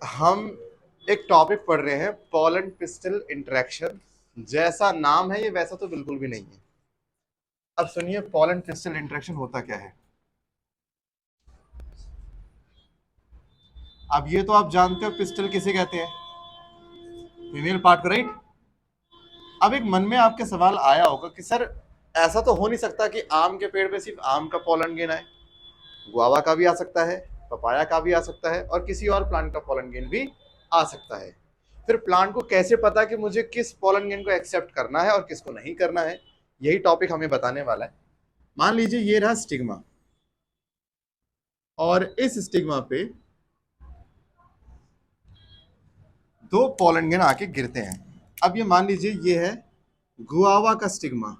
हम एक टॉपिक पढ़ रहे हैं, पॉलन पिस्टल इंटरेक्शन। जैसा नाम है ये वैसा तो बिल्कुल भी नहीं है। अब सुनिए, पॉलन पिस्टल इंटरेक्शन होता क्या है। अब ये तो आप जानते हो पिस्टल किसे कहते हैं, फीमेल पार्ट को, राइट। अब एक मन में आपके सवाल आया होगा कि सर ऐसा तो हो नहीं सकता कि आम के पेड़ पे सिर्फ आम का पॉलन गेन आए, गुआवा का भी आ सकता है, पपाया का भी आ सकता है और किसी और प्लांट का पॉलन गेन भी आ सकता है। फिर प्लांट को कैसे पता कि मुझे किस पॉलन गेन को एक्सेप्ट करना है और किसको नहीं करना है, यही टॉपिक हमें बताने वाला है। मान लीजिए ये रहा स्टिग्मा और इस स्टिग्मा पे दो पॉलन गेन आके गिरते हैं। अब ये मान लीजिए ये है गुआवा का स्टिग्मा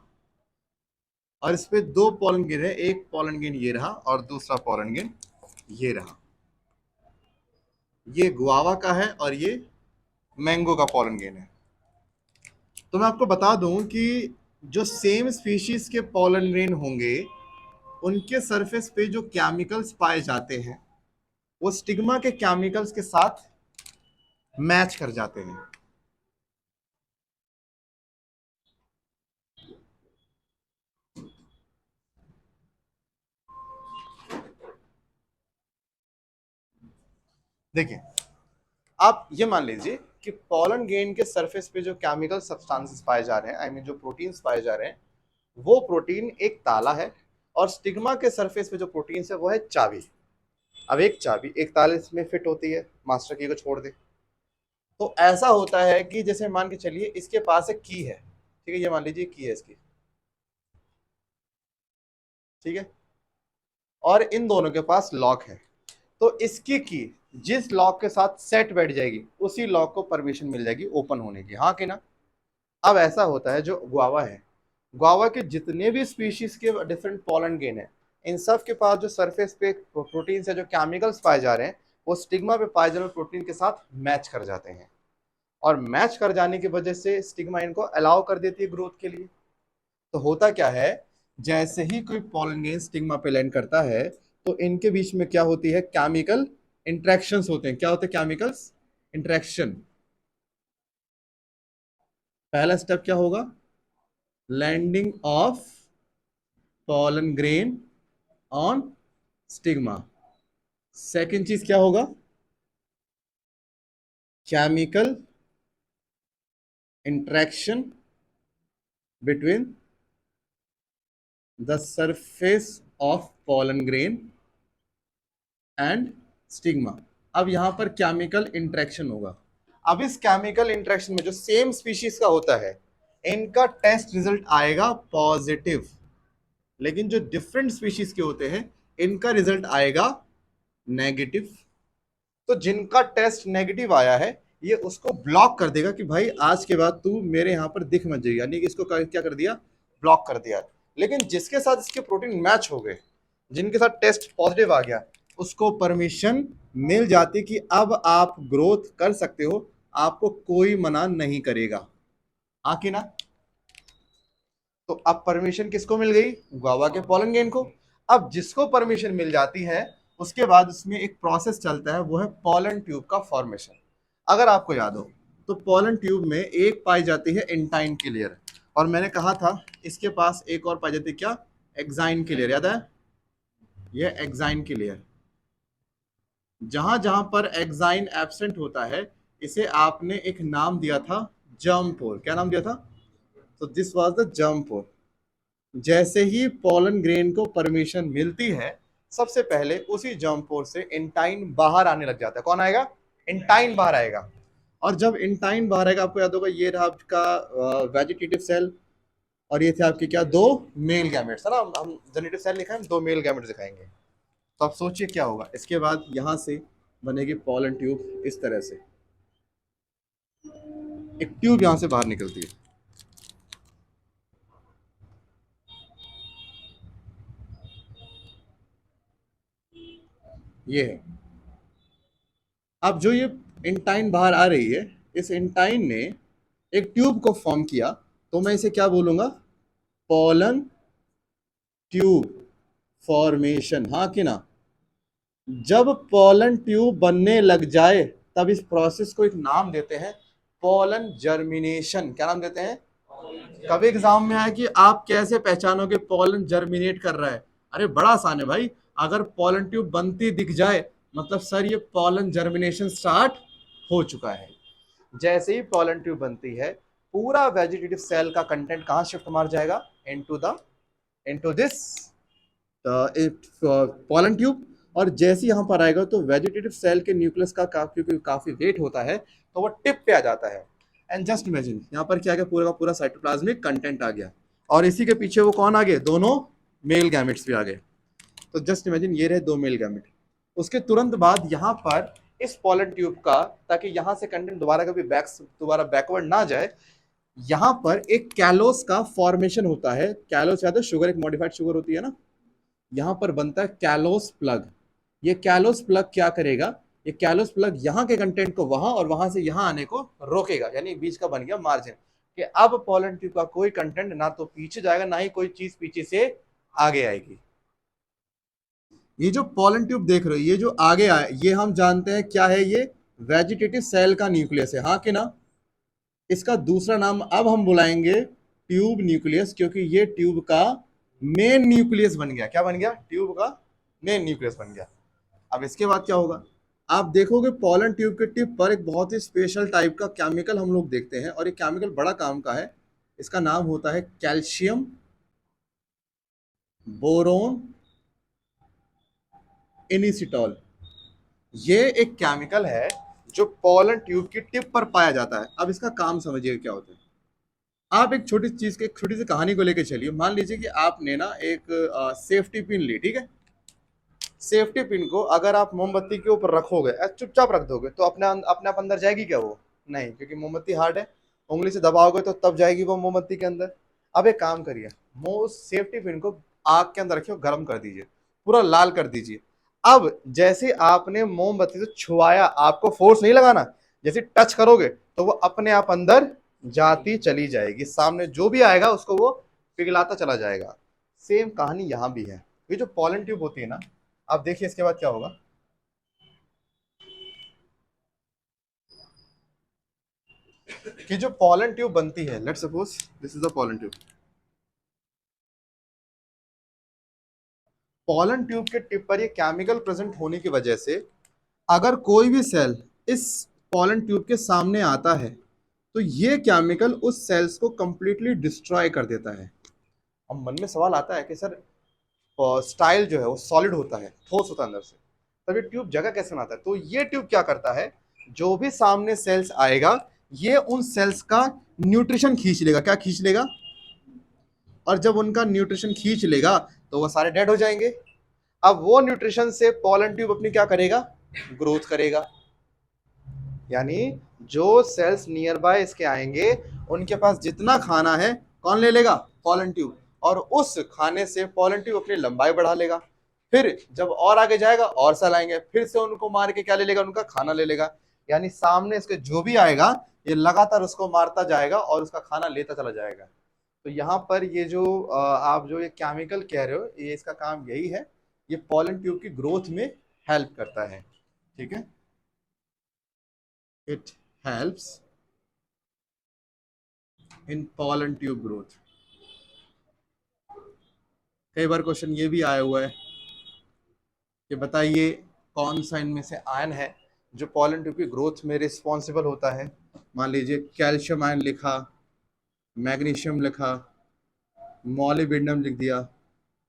और इस पे दो पॉलन गेन है, एक पॉलन गेन ये रहा और दूसरा पॉलन गेन ये रहा। ये गुआवा का है और ये मैंगो का पॉलन गेन है। तो मैं आपको बता दूं कि जो सेम स्पीशीज के पॉलन ग्रेन होंगे उनके सरफेस पे जो केमिकल्स पाए जाते हैं वो स्टिग्मा के केमिकल्स के साथ मैच कर जाते हैं। देखिए, आप ये मान लीजिए कि पॉलन ग्रेन के सरफेस पे जो केमिकल सब्सटेंसेस पाए जा रहे हैं, आई मीन जो प्रोटीन्स पाए जा रहे हैं, वो प्रोटीन एक ताला है और स्टिग्मा के सरफेस पे जो प्रोटीन्स है वो है चाबी। अब एक चाबी एक ताले में फिट होती है, मास्टर की को छोड़ दे। तो ऐसा होता है कि जैसे मान के चलिए इसके पास एक की है, ठीक है, ये मान लीजिए की है इसकी, ठीक है, और इन दोनों के पास लॉक है। तो इसकी की जिस लॉक के साथ सेट बैठ जाएगी उसी लॉक को परमिशन मिल जाएगी ओपन होने की, हाँ कि ना। अब ऐसा होता है जो गुआवा है, गुआवा के जितने भी स्पीशीज के डिफरेंट पॉलन गेन है, इन सब के पास जो सरफेस पे प्रोटीन से जो केमिकल्स पाए जा रहे हैं वो स्टिग्मा पे पाए जा रहे प्रोटीन के साथ मैच कर जाते हैं और मैच कर जाने की वजह से स्टिग्मा इनको अलाउ कर देती है ग्रोथ के लिए। तो होता क्या है, जैसे ही कोई पॉलन ग्रेन स्टिग्मा पे लैंड करता है तो इनके बीच में क्या होती है, केमिकल इंट्रैक्शंस होते हैं। क्या होते हैं, केमिकल्स इंट्रैक्शन। पहला स्टेप क्या होगा, landing of pollen grain on stigma. Second चीज क्या होगा, chemical interaction between the surface of pollen grain and stigma. अब यहां पर केमिकल इंट्रैक्शन होगा। अब इस केमिकल इंट्रैक्शन में जो सेम स्पीशीज का होता है इनका टेस्ट रिजल्ट आएगा पॉजिटिव, लेकिन जो डिफरेंट स्पीशीज के होते हैं इनका रिजल्ट आएगा नेगेटिव। तो जिनका टेस्ट नेगेटिव आया है ये उसको ब्लॉक कर देगा कि भाई आज के बाद तू मेरे यहां पर दिख मत जाइए, यानी कि इसको क्या कर दिया, ब्लॉक कर दिया। लेकिन जिसके साथ इसके प्रोटीन मैच हो गए, जिनके साथ टेस्ट पॉजिटिव आ गया, उसको परमिशन मिल जाती कि अब आप ग्रोथ कर सकते हो, आपको कोई मना नहीं करेगा, हाँ कि ना। तो अब परमिशन किसको मिल गई, गुआवा के पॉलन गेन को। अब जिसको परमिशन मिल जाती है उसके बाद उसमें एक प्रोसेस चलता है, वो है पॉलन ट्यूब का फॉर्मेशन। अगर आपको याद हो तो पॉलन ट्यूब में एक पाई जाती है इंटाइन की लेयर, और मैंने कहा था इसके पास एक और पाई जाती है, क्या, एक्साइन की लेयर, याद है, ये एक्साइन की लेयर। जहां जहां पर एक्साइन एब्सेंट होता है इसे आपने एक नाम दिया था, जर्म पोर। क्या नाम दिया था, तो दिस वाज द जर्म पोर। जैसे ही पॉलन ग्रेन को परमिशन मिलती है सबसे पहले उसी जर्म पोर से इंटाइन बाहर आने लग जाता है। कौन आएगा, इंटाइन बाहर आएगा। और जब इंटाइन बाहर आएगा, आपको याद होगा ये रहा आपका वेजिटेटिव सेल और ये थे आपके क्या, दो मेल गैमेट्स, है ना। हम जेनेटिव सेल लिखा है, दो मेल गैमेट्स दिखाएंगे। तो आप सोचिए क्या होगा, इसके बाद यहां से बनेगी पॉलन ट्यूब इस तरह से, एक ट्यूब यहां से बाहर निकलती है, ये है। अब जो ये इंटाइन बाहर आ रही है, इस इंटाइन ने एक ट्यूब को फॉर्म किया, तो मैं इसे क्या बोलूंगा, पॉलन ट्यूब फॉर्मेशन, हाँ कि ना। जब पॉलन ट्यूब बनने लग जाए तब इस प्रोसेस को एक नाम देते हैं पोलन जर्मिनेशन। क्या नाम देते हैं? कभी एग्जाम में आया कि आप कैसे पहचानोगे पोलन जर्मिनेट कर रहा है? अरे बड़ा आसान है भाई, अगर पोलन ट्यूब बनती दिख जाए मतलब सर ये पोलन जर्मिनेशन स्टार्ट हो चुका है। जैसे ही पोलन ट्यूब बनती है पूरा वेजिटेटिव सेल का कंटेंट कहां शिफ्ट मार जाएगा? Into this pollen tube. और जैसे यहां पर आएगा तो वेजिटेटिव सेल के न्यूक्लियस का काफी वेट होता है तो वो टिप पे आ जाता है। एंड जस्ट इमेजिन यहाँ पर क्या आ गया, पूरा का पूरा साइटोप्लाज्मिक कंटेंट आ गया और इसी के पीछे वो कौन आ गए? दोनों मेल गैमेट्स भी आ गए। तो जस्ट इमेजिन ये रहे दो मेल गैमेट। उसके तुरंत बाद यहाँ पर इस पोलन ट्यूब का, ताकि यहाँ से कंटेंट दोबारा बैकवर्ड ना जाए, यहाँ पर एक कैलोस का फॉर्मेशन होता है। कैलोस याद है, शुगर एक मॉडिफाइड शुगर होती है ना, यहाँ पर बनता है कैलोस प्लग। ये कैलोस प्लग क्या करेगा? ये कैलोस प्लग यहाँ के कंटेंट को वहां और वहां से यहाँ आने को रोकेगा, यानी बीच का बन गया मार्जिन कि अब पोलन ट्यूब का कोई कंटेंट ना तो पीछे जाएगा ना ही कोई चीज पीछे से आगे आएगी। ये जो पोलन ट्यूब देख रहे हो, ये जो आगे आए, ये हम जानते हैं क्या है? ये वेजिटेटिव सेल का न्यूक्लियस है, हाँ कि ना? इसका दूसरा नाम अब हम बुलाएंगे ट्यूब न्यूक्लियस, क्योंकि ये ट्यूब का मेन न्यूक्लियस बन गया। क्या बन गया? ट्यूब का मेन न्यूक्लियस बन गया। अब इसके बाद क्या होगा? आप देखोगे पोलन ट्यूब के टिप पर एक बहुत ही स्पेशल टाइप का केमिकल हम लोग देखते हैं और ये केमिकल बड़ा काम का है। इसका नाम होता है कैल्शियम बोरोन इनिसिटॉल। ये एक केमिकल है जो पोलन ट्यूब की टिप पर पाया जाता है। अब इसका काम समझिए क्या होता है। आप एक छोटी चीज के छोटी सी कहानी को लेकर चलिए। मान लीजिए कि आपने ना एक सेफ्टी पिन ली, ठीक है? सेफ्टी पिन को अगर आप मोमबत्ती के ऊपर रखोगे, चुपचाप रख दोगे, तो अपने आप अंदर जाएगी क्या? वो नहीं, क्योंकि मोमबत्ती हार्ड है। उंगली से दबाओगे तो तब जाएगी वो मोमबत्ती के अंदर। अब एक काम करिए, सेफ्टी पिन को आग के अंदर रखिए, गर्म कर दीजिए, पूरा लाल कर दीजिए। अब जैसे आपने मोमबत्ती से छुआया, आपको फोर्स नहीं लगाना, जैसे टच करोगे तो वो अपने आप अंदर जाती चली जाएगी, सामने जो भी आएगा उसको वो पिघलाता चला जाएगा। सेम कहानी यहां भी है। ये जो पोलन ट्यूब होती है ना, अब देखिए इसके बाद क्या होगा कि जो पोलन ट्यूब बनती है, let's suppose this is the pollen tube. Pollen tube के टिप पर ये केमिकल प्रेजेंट होने की वजह से अगर कोई भी सेल इस पोलन ट्यूब के सामने आता है तो ये केमिकल उस सेल्स को कंप्लीटली डिस्ट्रॉय कर देता है। अब मन में सवाल आता है कि सर स्टाइल जो है वो सॉलिड होता है, ठोस होता है अंदर से, तब ये ट्यूब जगह कैसे बनाता है? तो ये ट्यूब क्या करता है, जो भी सामने सेल्स आएगा ये उन सेल्स का न्यूट्रिशन खींच लेगा। क्या खींच लेगा? और जब उनका न्यूट्रिशन खींच लेगा तो वो सारे डेड हो जाएंगे। अब वो न्यूट्रिशन से पोलन ट्यूब अपनी क्या करेगा? ग्रोथ करेगा। यानी जो सेल्स नियर बाय इसके आएंगे उनके पास जितना खाना है कौन ले लेगा? Pollen tube. और उस खाने से पोलन ट्यूब अपनी लंबाई बढ़ा लेगा। फिर जब और आगे जाएगा और सेल आएंगे, फिर से उनको मार के क्या ले लेगा? उनका खाना ले लेगा। यानी सामने इसके जो भी आएगा ये लगातार उसको मारता जाएगा और उसका खाना लेता चला जाएगा। तो यहाँ पर ये जो आप जो ये केमिकल कह रहे हो, ये इसका काम यही है, ये पोलन ट्यूब की ग्रोथ में हेल्प करता है। ठीक है, it helps in pollen tube growth. कई बार क्वेश्चन ये भी आया हुआ है कि बताइए कौन सा इनमें से आयन है जो पोलन ट्यूब की ग्रोथ में रिस्पॉन्सिबल होता है। मान लीजिए कैल्शियम आयन लिखा, मैग्नीशियम लिखा, मॉलिब्डेनम लिख दिया,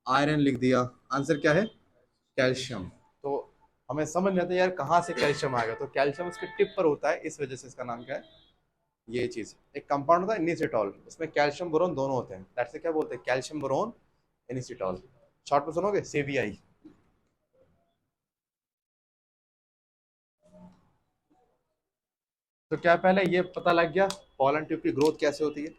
आयरन लिख दिया, आंसर क्या है? कैल्शियम। तो हमें समझ नहीं आता यार कहाँ से कैल्शियम आ गया, तो कैल्शियम उसके टिप पर होता है, इस वजह से इसका नाम क्या है? ये चीज एक कंपाउंड होता है इनिसिटॉल, उसमें कैल्शियम बोरोन दोनों होते हैं, दैट से क्या बोलते हैं? Calcium boron इनिसिटॉल। शॉर्ट में सुनोगे सीबीआई। तो क्या पहले ये पता लग गया पोलन ट्यूब की ग्रोथ कैसे होती है?